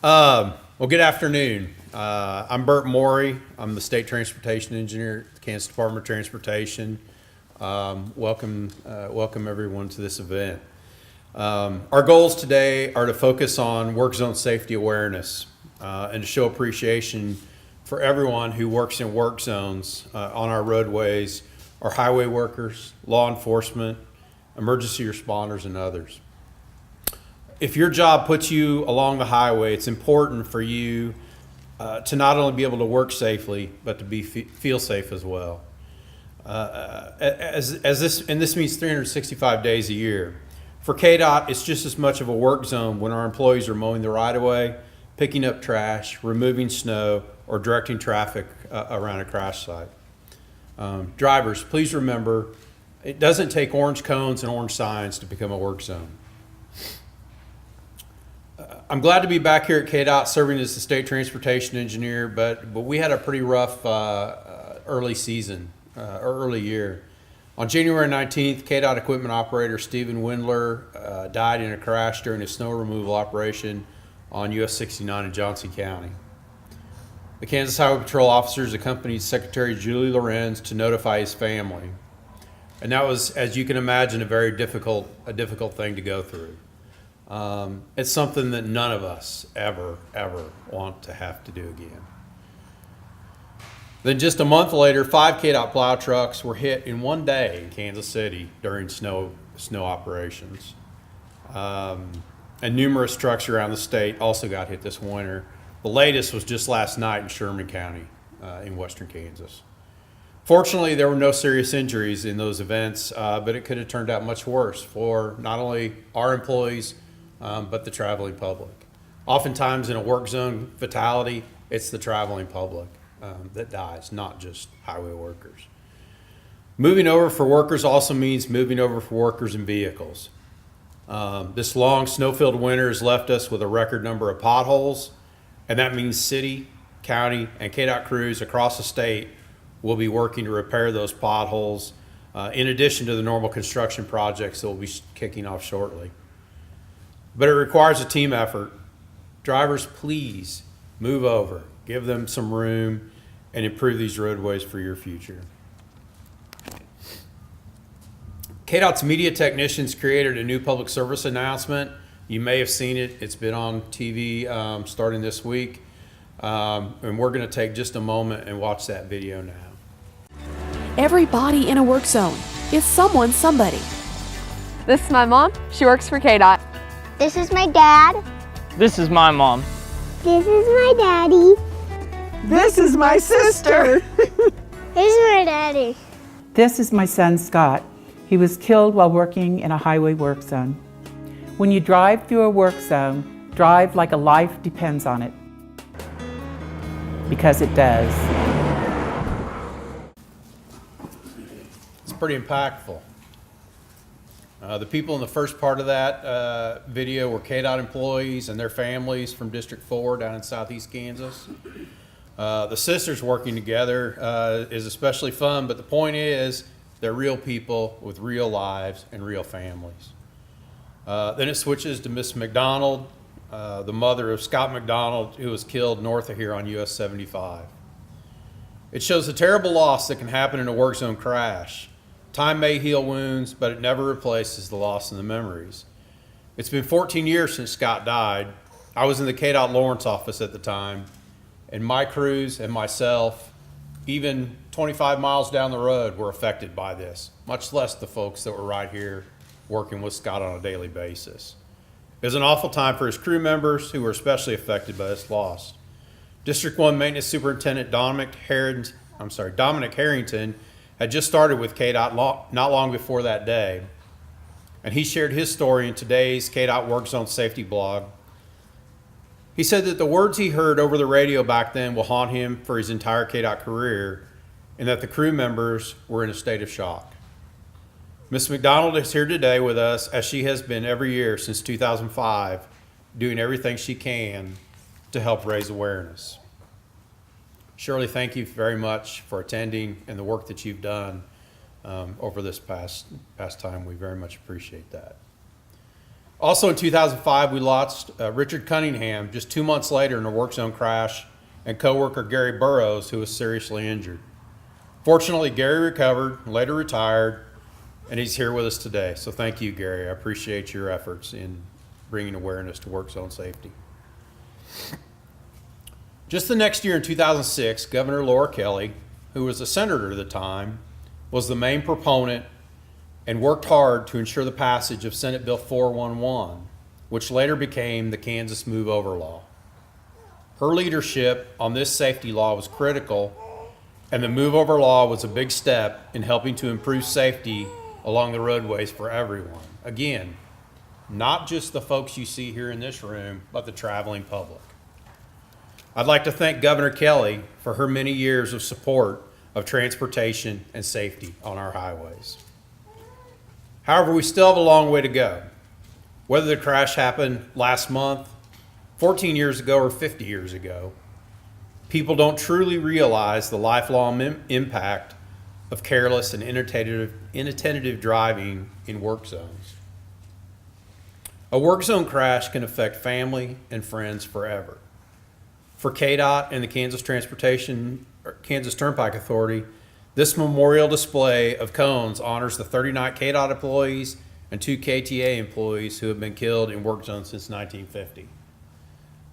Well, good afternoon. I'm Bert Morey. I'm the State Transportation Engineer at the Kansas Department of Transportation. Welcome everyone to this event. Our goals today are to focus on work zone safety awareness and to show appreciation for everyone who works in work zones on our roadways, our highway workers, law enforcement, emergency responders, and others. If your job puts you along the highway, it's important for you to not only be able to work safely, but to feel safe as well. This means 365 days a year. For KDOT, it's just as much of a work zone when our employees are mowing the right-of-way, picking up trash, removing snow, or directing traffic around a crash site. Drivers, please remember, it doesn't take orange cones and orange signs to become a work zone. I'm glad to be back here at KDOT serving as the State Transportation Engineer, but we had a pretty rough early year. On January 19th, KDOT equipment operator Stephen Windler died in a crash during a snow removal operation on US 69 in Johnson County. The Kansas Highway Patrol officers accompanied Secretary Julie Lorenz to notify his family. And that was, as you can imagine, a very difficult thing to go through. It's something that none of us ever want to have to do again. Then just a month later, 5 KDOT plow trucks were hit in one day in Kansas City during snow operations. And numerous trucks around the state also got hit this winter. The latest was just last night in Sherman County in western Kansas. Fortunately, there were no serious injuries in those events, but it could have turned out much worse for not only our employees, but the traveling public. Oftentimes in a work zone fatality, it's the traveling public that dies, not just highway workers. Moving over for workers also means moving over for workers and vehicles. This long snow-filled winter has left us with a record number of potholes, and that means city, county, and KDOT crews across the state will be working to repair those potholes in addition to the normal construction projects that will be kicking off shortly. But it requires a team effort. Drivers, please move over, give them some room, and improve these roadways for your future. KDOT's media technicians created a new public service announcement. You may have seen it. It's been on TV starting this week. And we're going to take just a moment and watch that video now. Everybody in a work zone is somebody. This is my mom. She works for KDOT. This is my dad. This is my mom. This is my daddy. This is my sister. This is my daddy. This is my son, Scott. He was killed while working in a highway work zone. When you drive through a work zone, drive like a life depends on it. Because it does. It's pretty impactful. The people in the first part of that video were KDOT employees and their families from District 4 down in southeast Kansas. The sisters working together is especially fun, but the point is they're real people with real lives and real families. Then it switches to Miss McDonald, the mother of Scott McDonald, who was killed north of here on US 75. It shows the terrible loss that can happen in a work zone crash. Time may heal wounds, but it never replaces the loss and the memories. It's been 14 years since Scott died. I was in the KDOT Lawrence office at the time, and my crews and myself, even 25 miles down the road, were affected by this, much less the folks that were right here working with Scott on a daily basis. It was an awful time for his crew members who were especially affected by this loss. District 1 Maintenance Superintendent Dominic Harrington had just started with KDOT not long before that day, and he shared his story in today's KDOT Work Zone Safety blog. He said that the words he heard over the radio back then will haunt him for his entire KDOT career, and that the crew members were in a state of shock. Ms. McDonald is here today with us, as she has been every year since 2005, doing everything she can to help raise awareness. Shirley, thank you very much for attending and the work that you've done over this past time. We very much appreciate that. Also in 2005, we lost Richard Cunningham just 2 months later in a work zone crash, and coworker Gary Burrows, who was seriously injured. Fortunately, Gary recovered, later retired, and he's here with us today. So thank you, Gary. I appreciate your efforts in bringing awareness to work zone safety. Just the next year in 2006, Governor Laura Kelly, who was a senator at the time, was the main proponent and worked hard to ensure the passage of Senate Bill 411, which later became the Kansas Move Over Law. Her leadership on this safety law was critical, and the Move Over Law was a big step in helping to improve safety along the roadways for everyone. Again, not just the folks you see here in this room, but the traveling public. I'd like to thank Governor Kelly for her many years of support of transportation and safety on our highways. However, we still have a long way to go. Whether the crash happened last month, 14 years ago, or 50 years ago, people don't truly realize the lifelong impact of careless and inattentive driving in work zones. A work zone crash can affect family and friends forever. For KDOT and the Kansas Turnpike Authority, this memorial display of cones honors the 39 KDOT employees and 2 KTA employees who have been killed in work zones since 1950.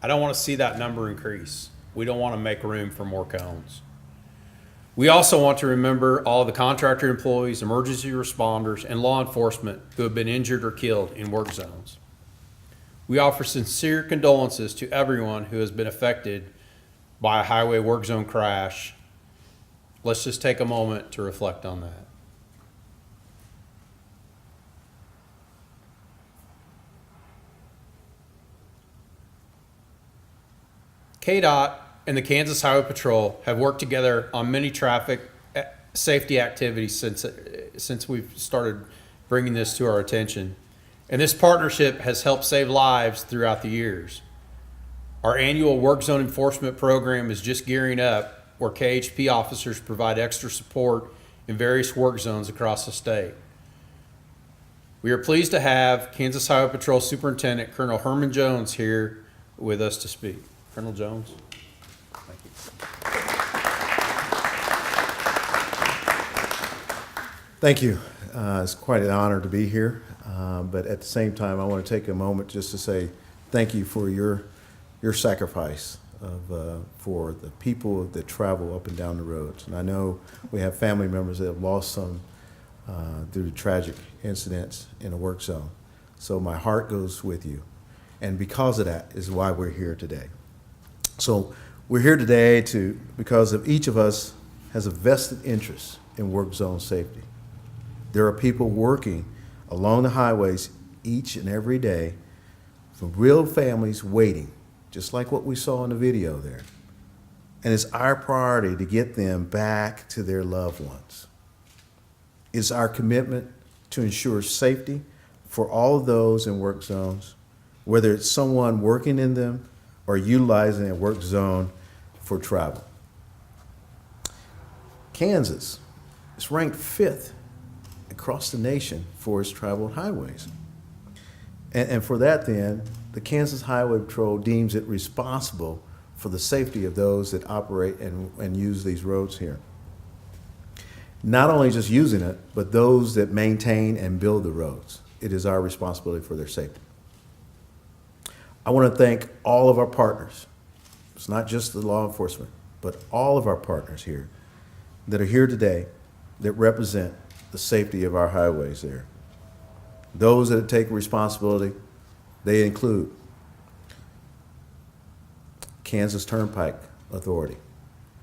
I don't want to see that number increase. We don't want to make room for more cones. We also want to remember all of the contractor employees, emergency responders, and law enforcement who have been injured or killed in work zones. We offer sincere condolences to everyone who has been affected by a highway work zone crash. Let's just take a moment to reflect on that. KDOT and the Kansas Highway Patrol have worked together on many traffic safety activities since we've started bringing this to our attention. And this partnership has helped save lives throughout the years. Our annual work zone enforcement program is just gearing up, where KHP officers provide extra support in various work zones across the state. We are pleased to have Kansas Highway Patrol Superintendent Colonel Herman Jones here with us to speak. Colonel Jones. Thank you. Thank you. It's quite an honor to be here, but at the same time, I want to take a moment just to say thank you for your sacrifice for the people that travel up and down the roads. And I know we have family members that have lost some due to tragic incidents in a work zone. So my heart goes with you. And because of that is why we're here today. So we're here today because of each of us has a vested interest in work zone safety. There are people working along the highways each and every day, for real families waiting, just like what we saw in the video there. And it's our priority to get them back to their loved ones. It's our commitment to ensure safety for all of those in work zones, whether it's someone working in them or utilizing a work zone for travel. Kansas is ranked 5th across the nation for its traveled highways. And for that then, the Kansas Highway Patrol deems it responsible for the safety of those that operate and use these roads here. Not only just using it, but those that maintain and build the roads. It is our responsibility for their safety. I want to thank all of our partners. It's not just the law enforcement, but all of our partners here that are here today that represent the safety of our highways there. Those that take responsibility, they include Kansas Turnpike Authority,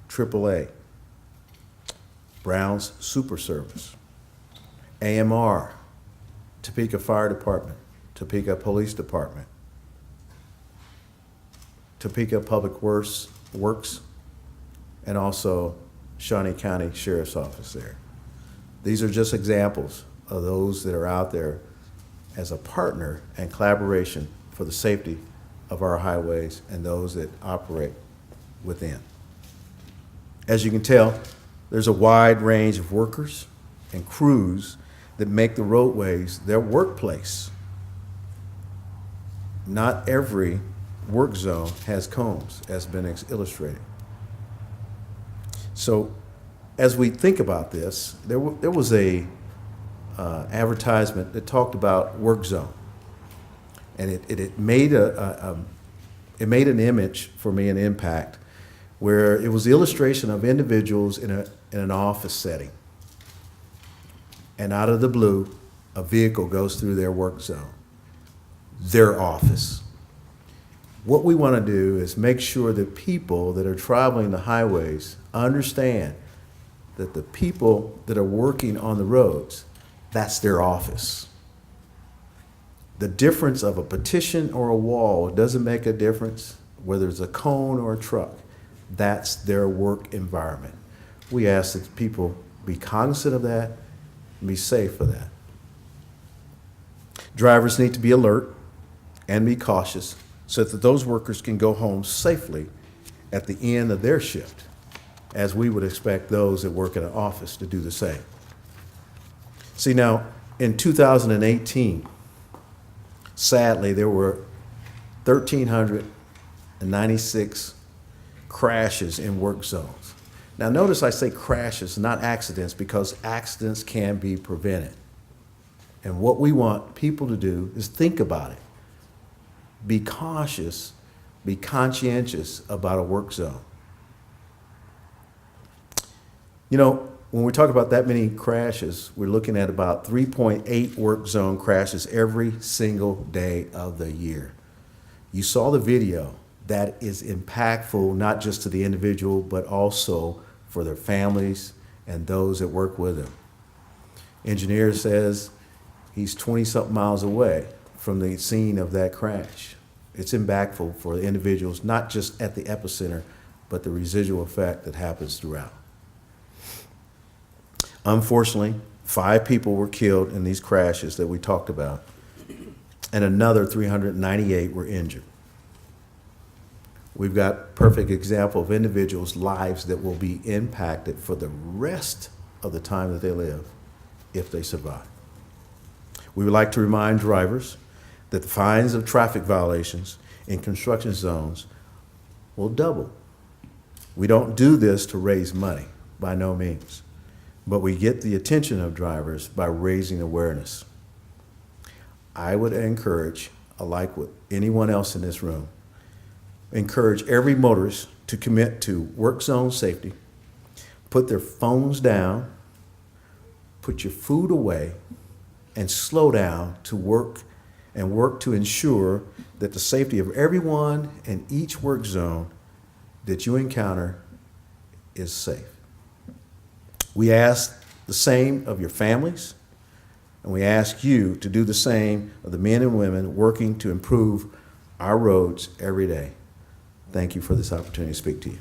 AAA, Brown's Super Service, AMR, Topeka Fire Department, Topeka Police Department, Topeka Public Works, and also Shawnee County Sheriff's Office there. These are just examples of those that are out there as a partner and collaboration for the safety of our highways and those that operate within. As you can tell, there's a wide range of workers and crews that make the roadways their workplace. not every work zone has cones, as been illustrated. So as we think about this, there was a advertisement that talked about work zone. And it made it made an image for me, an impact, where it was the illustration of individuals in an office setting. And out of the blue, a vehicle goes through their work zone, their office. What we want to do is make sure that people that are traveling the highways understand that the people that are working on the roads, that's their office. The difference of a petition or a wall doesn't make a difference, whether it's a cone or a truck. That's their work environment. We ask that people be cognizant of that and be safe for that. Drivers need to be alert and be cautious so that those workers can go home safely at the end of their shift, as we would expect those that work in an office to do the same. See, now, in 2018, sadly, there were 1,396 crashes in work zones. Now, notice I say crashes, not accidents, because accidents can be prevented. And what we want people to do is think about it. Be cautious, be conscientious about a work zone. You know, when we talk about that many crashes, we're looking at about 3.8 work zone crashes every single day of the year. You saw the video. That is impactful, not just to the individual, but also for their families and those that work with them. Engineer says he's 20-something miles away from the scene of that crash. It's impactful for the individuals, not just at the epicenter, but the residual effect that happens throughout. Unfortunately, 5 people were killed in these crashes that we talked about, and another 398 were injured. We've got a perfect example of individuals' lives that will be impacted for the rest of the time that they live if they survive. We would like to remind drivers that the fines of traffic violations in construction zones will double. We don't do this to raise money, by no means, but we get the attention of drivers by raising awareness. I would encourage, alike with anyone else in this room, encourage every motorist to commit to work zone safety, put their phones down, put your food away, and slow down to work and work to ensure that the safety of everyone in each work zone that you encounter is safe. We ask the same of your families, and we ask you to do the same of the men and women working to improve our roads every day. Thank you for this opportunity to speak to you.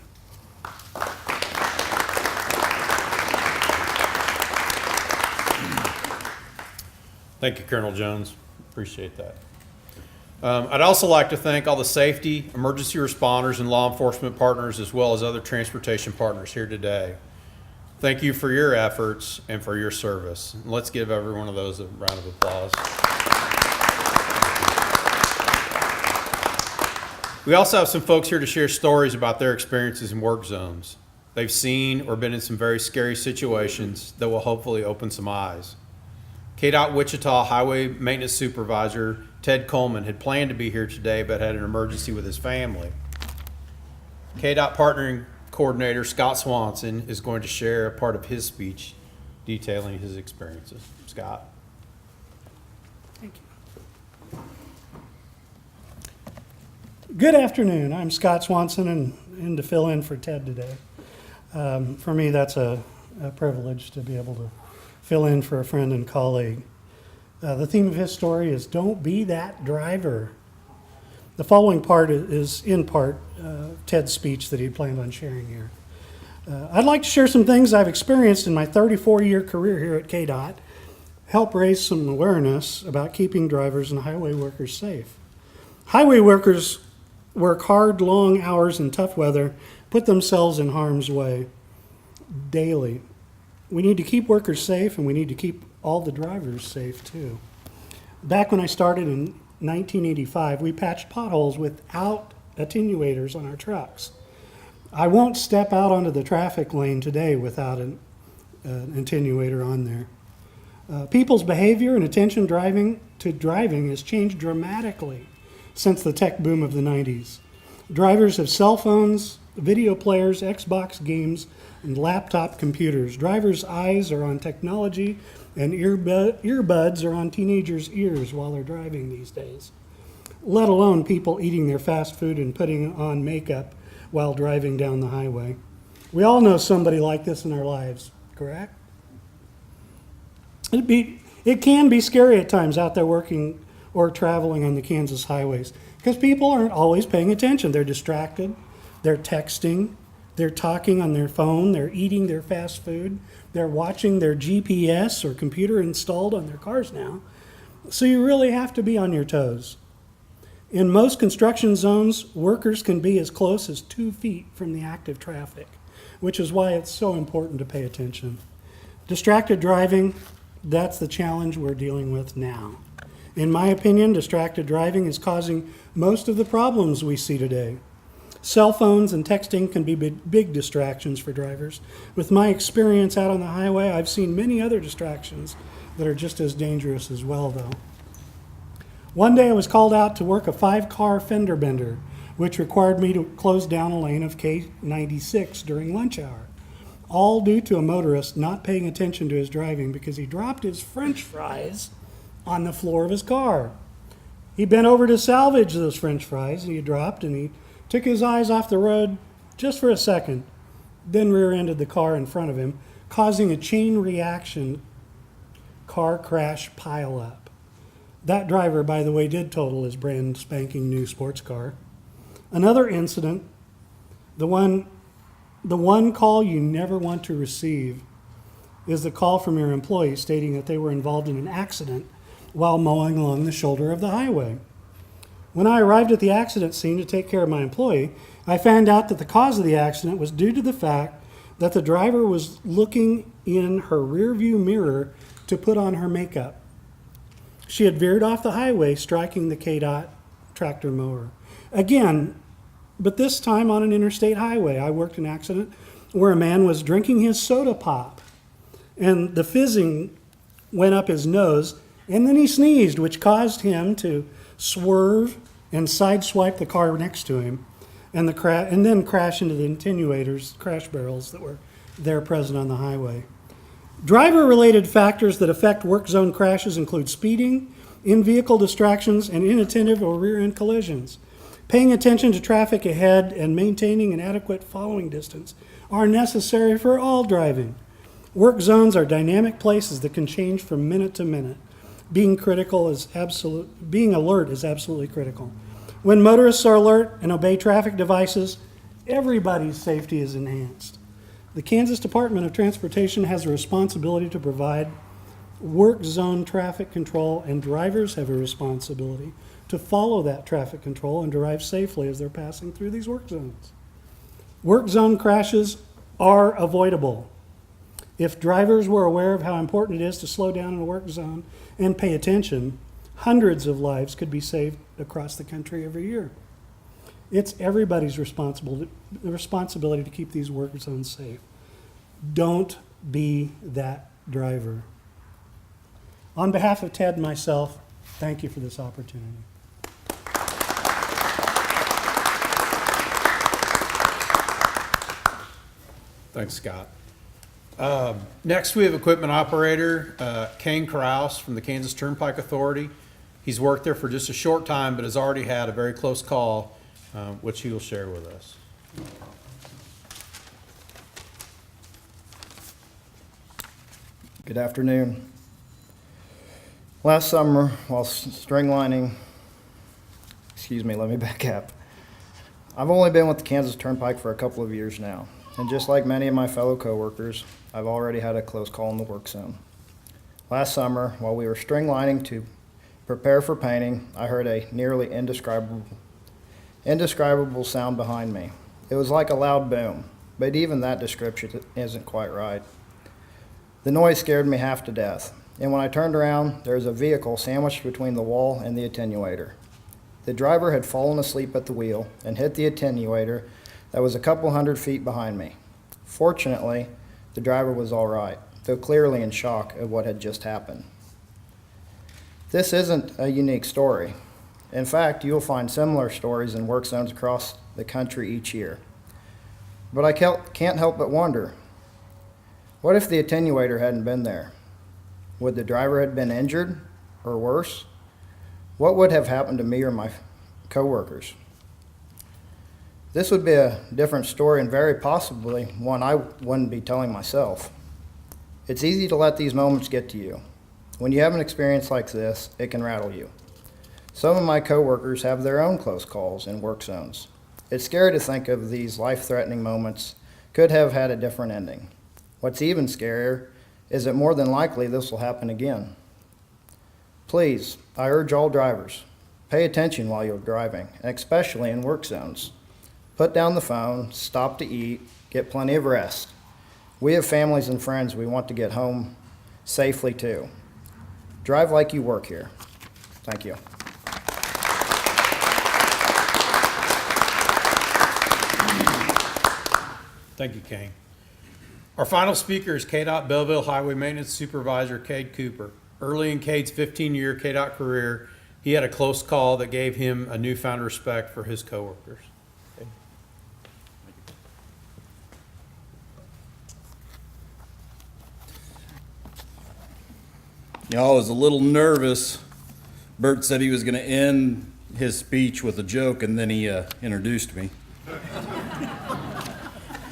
Thank you, Colonel Jones. Appreciate that. I'd also like to thank all the safety, emergency responders, and law enforcement partners, as well as other transportation partners here today. Thank you for your efforts and for your service. Let's give every one of those a round of applause. We also have some folks here to share stories about their experiences in work zones. They've seen or been in some very scary situations that will hopefully open some eyes. KDOT Wichita Highway Maintenance Supervisor Ted Coleman had planned to be here today but had an emergency with his family. KDOT Partnering Coordinator Scott Swanson is going to share a part of his speech detailing his experiences. Scott. Thank you. Good afternoon. I'm Scott Swanson and to fill in for Ted today. For me, that's a privilege to be able to fill in for a friend and colleague. The theme of his story is Don't Be That Driver. The following part is in part Ted's speech that he planned on sharing here. I'd like to share some things I've experienced in my 34-year career here at KDOT, help raise some awareness about keeping drivers and highway workers safe. Highway workers work hard, long hours in tough weather, put themselves in harm's way daily. We need to keep workers safe, and we need to keep all the drivers safe too. Back when I started in 1985, we patched potholes without attenuators on our trucks. I won't step out onto the traffic lane today without an attenuator on there. People's behavior and attention to driving has changed dramatically since the tech boom of the 90s. Drivers have cell phones, video players, Xbox games, and laptop computers. Drivers' eyes are on technology, and earbuds are on teenagers' ears while they're driving these days, let alone people eating their fast food and putting on makeup while driving down the highway. We all know somebody like this in our lives, correct? It can be scary at times out there working or traveling on the Kansas highways because people aren't always paying attention. They're distracted, they're texting, they're talking on their phone, they're eating their fast food, they're watching their GPS or computer installed on their cars now. So you really have to be on your toes. In most construction zones, workers can be as close as 2 feet from the active traffic, which is why it's so important to pay attention. Distracted driving, that's the challenge we're dealing with now. In my opinion, distracted driving is causing most of the problems we see today. Cell phones and texting can be big distractions for drivers. With my experience out on the highway, I've seen many other distractions that are just as dangerous as well, though. One day I was called out to work a 5-car fender bender, which required me to close down a lane of K96 during lunch hour, all due to a motorist not paying attention to his driving because he dropped his French fries on the floor of his car. He bent over to salvage those French fries, and he dropped, and he took his eyes off the road just for a second, then rear-ended the car in front of him, causing a chain reaction car crash pileup. That driver, by the way, did total his brand spanking new sports car. Another incident, the one call you never want to receive, is the call from your employee stating that they were involved in an accident while mowing along the shoulder of the highway. When I arrived at the accident scene to take care of my employee, I found out that the cause of the accident was due to the fact that the driver was looking in her rearview mirror to put on her makeup. She had veered off the highway, striking the KDOT tractor mower. Again, but this time on an interstate highway. I worked an accident where a man was drinking his soda pop, and the fizzing went up his nose, and then he sneezed, which caused him to swerve and sideswipe the car next to him, and then crash into the attenuators, crash barrels that were there present on the highway. Driver-related factors that affect work zone crashes include speeding, in-vehicle distractions, and inattentive or rear-end collisions. Paying attention to traffic ahead and maintaining an adequate following distance are necessary for all driving. Work zones are dynamic places that can change from minute to minute. Being alert is absolutely critical. When motorists are alert and obey traffic devices, everybody's safety is enhanced. The Kansas Department of Transportation has a responsibility to provide work zone traffic control, and drivers have a responsibility to follow that traffic control and drive safely as they're passing through these work zones. Work zone crashes are avoidable. If drivers were aware of how important it is to slow down in a work zone and pay attention, hundreds of lives could be saved across the country every year. It's everybody's responsibility to keep these work zones safe. Don't be that driver. On behalf of Ted and myself, thank you for this opportunity. Thanks, Scott. Next, we have equipment operator Kane Krause from the Kansas Turnpike Authority. He's worked there for just a short time, but has already had a very close call, which he will share with us. Good afternoon. Last summer, while stringlining, let me back up. I've only been with the Kansas Turnpike for a couple of years now, and just like many of my fellow coworkers, I've already had a close call in the work zone. Last summer, while we were stringlining to prepare for painting, I heard a nearly indescribable sound behind me. It was like a loud boom, but even that description isn't quite right. The noise scared me half to death, and when I turned around, there was a vehicle sandwiched between the wall and the attenuator. The driver had fallen asleep at the wheel and hit the attenuator that was a couple hundred feet behind me. Fortunately, the driver was all right, though clearly in shock at what had just happened. This isn't a unique story. In fact, you'll find similar stories in work zones across the country each year. But I can't help but wonder, what if the attenuator hadn't been there? Would the driver have been injured, or worse? What would have happened to me or my coworkers? This would be a different story and very possibly one I wouldn't be telling myself. It's easy to let these moments get to you. When you have an experience like this, it can rattle you. Some of my coworkers have their own close calls in work zones. It's scary to think of these life-threatening moments could have had a different ending. What's even scarier is that more than likely this will happen again. Please, I urge all drivers, pay attention while you're driving, and especially in work zones. Put down the phone, stop to eat, get plenty of rest. We have families and friends we want to get home safely too. Drive like you work here. Thank you. Thank you, Kane. Our final speaker is KDOT Belleville Highway Maintenance Supervisor Cade Cooper. Early in Cade's 15-year KDOT career, he had a close call that gave him a newfound respect for his coworkers. You know, I was a little nervous. Bert said he was going to end his speech with a joke, and then he introduced me.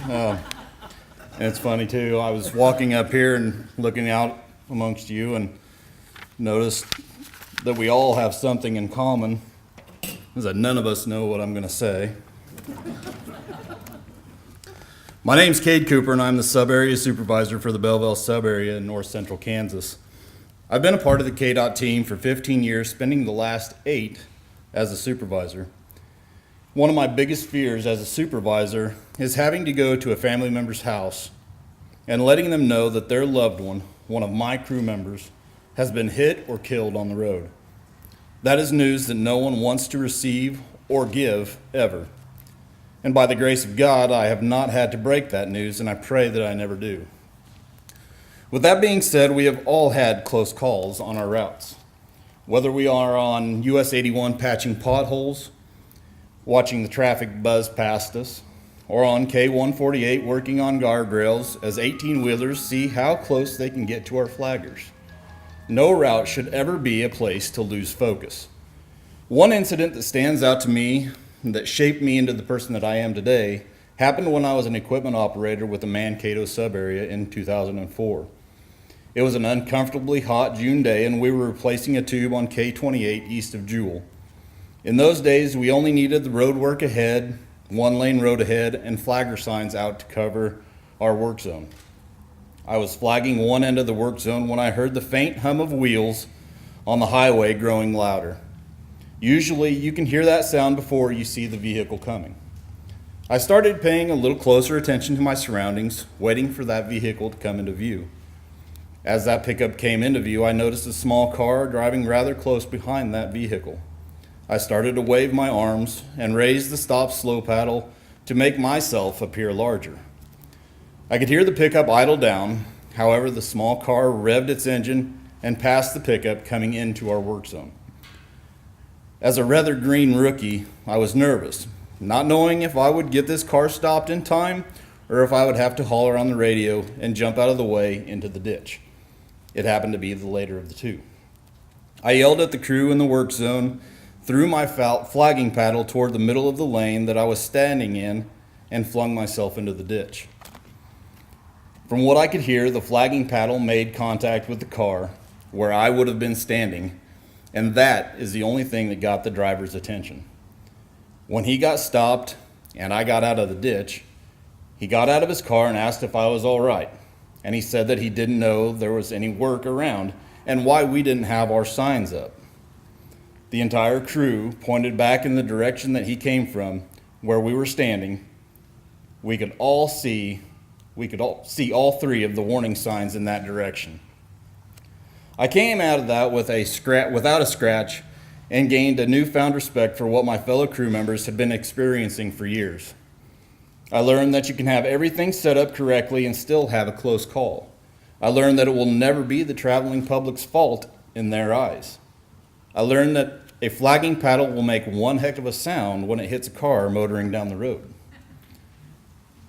And it's funny, too. I was walking up here and looking out amongst you and noticed that we all have something in common, is that none of us know what I'm going to say. My name's Cade Cooper, and I'm the sub-area supervisor for the Belleville sub-area in north central Kansas. I've been a part of the KDOT team for 15 years, spending the last 8 as a supervisor. One of my biggest fears as a supervisor is having to go to a family member's house and letting them know that their loved one of my crew members, has been hit or killed on the road. That is news that no one wants to receive or give ever. And by the grace of God, I have not had to break that news, and I pray that I never do. With that being said, we have all had close calls on our routes. Whether we are on US 81 patching potholes, watching the traffic buzz past us, or on K148 working on guardrails as 18-wheelers see how close they can get to our flaggers. No route should ever be a place to lose focus. One incident that stands out to me that shaped me into the person that I am today happened when I was an equipment operator with the Mankato sub-area in 2004. It was an uncomfortably hot June day, and we were replacing a tube on K28 east of Jewel. In those days, we only needed the road work ahead, 1-lane road ahead, and flagger signs out to cover our work zone. I was flagging one end of the work zone when I heard the faint hum of wheels on the highway growing louder. Usually, you can hear that sound before you see the vehicle coming. I started paying a little closer attention to my surroundings, waiting for that vehicle to come into view. As that pickup came into view, I noticed a small car driving rather close behind that vehicle. I started to wave my arms and raise the stop slow paddle to make myself appear larger. I could hear the pickup idle down. However, the small car revved its engine and passed the pickup coming into our work zone. As a rather green rookie, I was nervous, not knowing if I would get this car stopped in time or if I would have to holler on the radio and jump out of the way into the ditch. It happened to be the later of the two. I yelled at the crew in the work zone, threw my flagging paddle toward the middle of the lane that I was standing in, and flung myself into the ditch. From what I could hear, the flagging paddle made contact with the car where I would have been standing, and that is the only thing that got the driver's attention. When he got stopped and I got out of the ditch, he got out of his car and asked if I was all right. And he said that he didn't know there was any work around and why we didn't have our signs up. The entire crew pointed back in the direction that he came from, where we were standing. We could all see we could see all three of the warning signs in that direction. I came out of that without a scratch and gained a newfound respect for what my fellow crew members had been experiencing for years. I learned that you can have everything set up correctly and still have a close call. I learned that it will never be the traveling public's fault in their eyes. I learned that a flagging paddle will make one heck of a sound when it hits a car motoring down the road.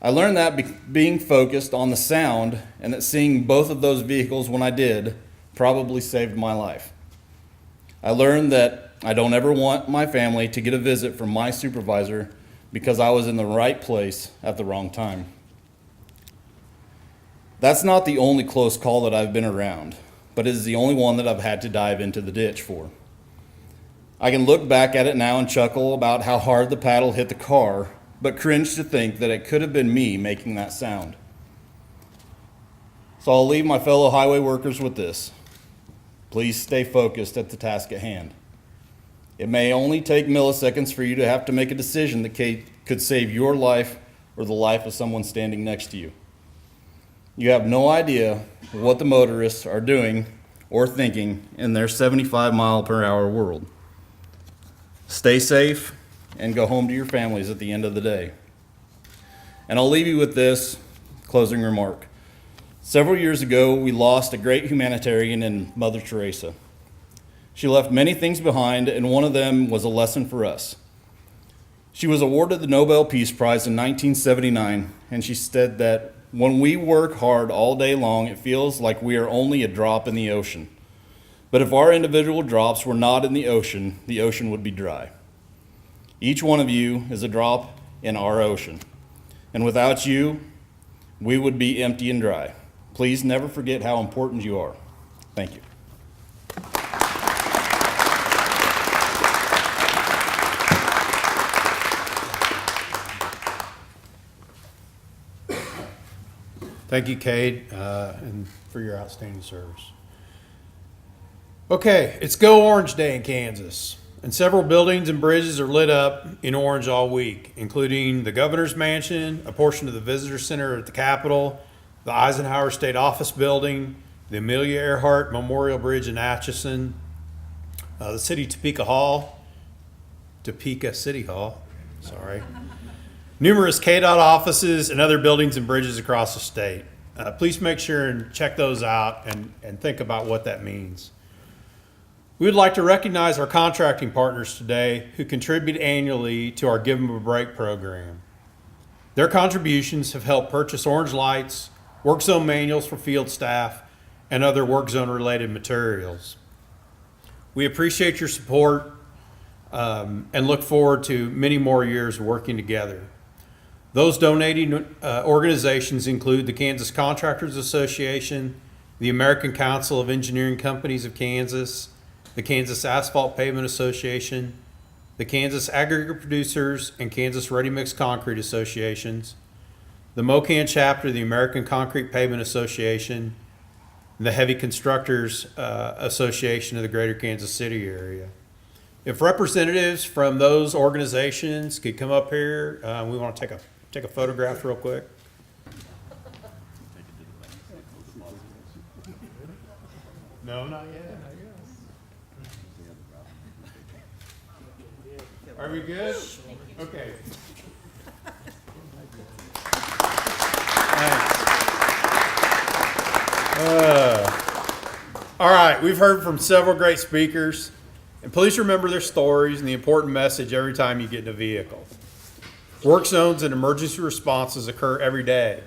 I learned that being focused on the sound and that seeing both of those vehicles when I did probably saved my life. I learned that I don't ever want my family to get a visit from my supervisor because I was in the right place at the wrong time. That's not the only close call that I've been around, but it is the only one that I've had to dive into the ditch for. I can look back at it now and chuckle about how hard the paddle hit the car, but cringe to think that it could have been me making that sound. So I'll leave my fellow highway workers with this. Please stay focused at the task at hand. It may only take milliseconds for you to have to make a decision that could save your life or the life of someone standing next to you. You have no idea what the motorists are doing or thinking in their 75-mile-per-hour world. Stay safe and go home to your families at the end of the day. And I'll leave you with this closing remark. Several years ago, we lost a great humanitarian in Mother Teresa. She left many things behind, and one of them was a lesson for us. She was awarded the Nobel Peace Prize in 1979, and she said that when we work hard all day long, it feels like we are only a drop in the ocean. But if our individual drops were not in the ocean would be dry. Each one of you is a drop in our ocean, and without you, we would be empty and dry. Please never forget how important you are. Thank you. Thank you, Cade, and for your outstanding service. Okay, it's Go Orange Day in Kansas, and several buildings and bridges are lit up in orange all week, including the Governor's Mansion, a portion of the Visitor Center at the Capitol, the Eisenhower State Office Building, the Amelia Earhart Memorial Bridge in Atchison, the Topeka City Hall, numerous KDOT offices and other buildings and bridges across the state. Please make sure and check those out and think about what that means. We would like to recognize our contracting partners today who contribute annually to our Give 'em a Break program. Their contributions have helped purchase orange lights, work zone manuals for field staff, and other work zone related materials. We appreciate your support and look forward to many more years working together. Those donating organizations include the Kansas Contractors Association, the American Council of Engineering Companies of Kansas, the Kansas Asphalt Pavement Association, the Kansas Aggregate Producers and Kansas Ready Mix Concrete Associations, the MoCan chapter of the American Concrete Pavement Association, and the Heavy Constructors Association of the Greater Kansas City area. If representatives from those organizations could come up here, we want to take a photograph real quick. No, not yet. Are we good? Okay. All right, we've heard from several great speakers, and please remember their stories and the important message every time you get in a vehicle. Work zones and emergency responses occur every day.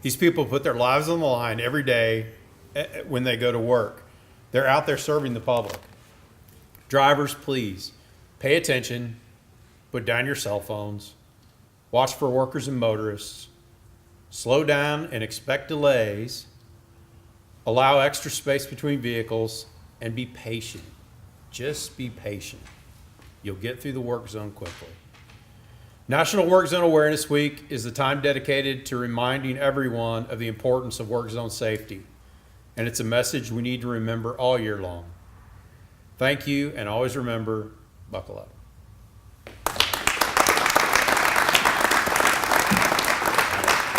These people put their lives on the line every day when they go to work. They're out there serving the public. Drivers, please pay attention, put down your cell phones, watch for workers and motorists, slow down and expect delays, allow extra space between vehicles, and be patient. Just be patient. You'll get through the work zone quickly. National Work Zone Awareness Week is the time dedicated to reminding everyone of the importance of work zone safety, and it's a message we need to remember all year long. Thank you, and always remember, buckle up.